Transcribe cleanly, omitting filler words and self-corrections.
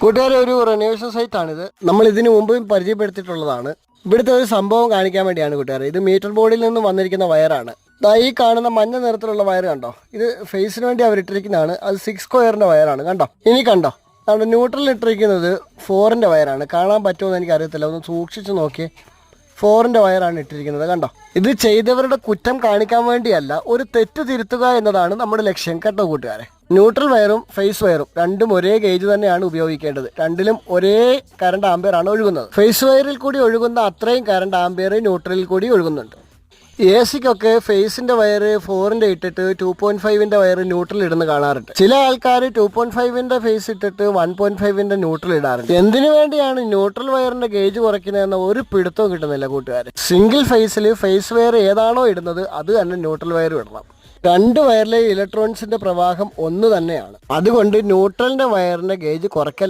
കൂട്ടുകാരെ, ഒരു റെനോവേഷൻ സൈറ്റാണിത്. നമ്മൾ ഇതിനു മുമ്പ് പരിചയപ്പെടുത്തിയിട്ടുള്ളതാണ്. ഇവിടുത്തെ ഒരു സംഭവം കാണിക്കാൻ വേണ്ടിയാണ് കൂട്ടുകാരെ. ഇത് മീറ്റർ ബോർഡിൽ നിന്ന് വന്നിരിക്കുന്ന വയറാണ്. ഈ കാണുന്ന മഞ്ഞ നിറത്തിലുള്ള വയർ കണ്ടോ, ഇത് ഫേസിന് വേണ്ടി അവരിട്ടിരിക്കുന്നതാണ്. അത് 6 സ്ക്വയറിന്റെ വയറാണ്. കണ്ടോ, ഇനി കണ്ടോ, നമ്മുടെ ന്യൂട്രലിൽ ഇട്ടിരിക്കുന്നത് 4ന്റെ വയറാണ്. കാണാൻ പറ്റുമോ എന്ന് എനിക്ക് അറിയത്തില്ല, ഒന്ന് സൂക്ഷിച്ച് നോക്കിയേ. 4ന്റെ വയറാണ് ഇട്ടിരിക്കുന്നത്. കണ്ടോ, ഇത് ചെയ്തവരുടെ കുറ്റം കാണിക്കാൻ വേണ്ടിയല്ല, ഒരു തെറ്റ് തിരുത്തുക എന്നതാണ് നമ്മുടെ ലക്ഷ്യം. കേട്ടോ കൂട്ടുകാരെ, ന്യൂട്രൽ വയറും ഫേസ് വയറും രണ്ടും ഒരേ ഗേജ് തന്നെയാണ് ഉപയോഗിക്കേണ്ടത്. രണ്ടിലും ഒരേ കറണ്ട് ആംപിയർ ആണ് ഒഴുകുന്നത്. ഫേസ് വയറിൽ കൂടി ഒഴുകുന്ന അത്രയും കറണ്ട് ആംപിയർ ന്യൂട്രലിൽ കൂടി ഒഴുകുന്നുണ്ട്. എസിക്കൊക്കെ ഫേസിന്റെ വയർ 4ന്റെ ഇട്ടിട്ട് 2.5ന്റെ വയർ ന്യൂട്രൽ ഇടുന്ന കാണാറുണ്ട്. ചില ആൾക്കാർ 2.5ന്റെ ഫേസ് ഇട്ടിട്ട് 1.5ന്റെ ന്യൂട്രൽ ഇടാറുണ്ട്. എന്തിനു വേണ്ടിയാണ് ന്യൂട്രൽ വയറിന്റെ ഗേജ് കുറയ്ക്കുന്നതെന്ന ഒരു പിടുത്തവും കിട്ടുന്നില്ല കൂട്ടുകാരെ. സിംഗിൾ ഫേസിൽ ഫേസ് വയർ ഏതാണോ ഇടുന്നത് അത് തന്നെ ന്യൂട്രൽ വയർ ഇടണം. രണ്ട് വയറിലെ ഇലക്ട്രോൺസിന്റെ പ്രവാഹം ഒന്ന് തന്നെയാണ്. അതുകൊണ്ട് ന്യൂട്രലിന്റെ വയറിന്റെ ഗേജ് കുറയ്ക്കല്ലേ.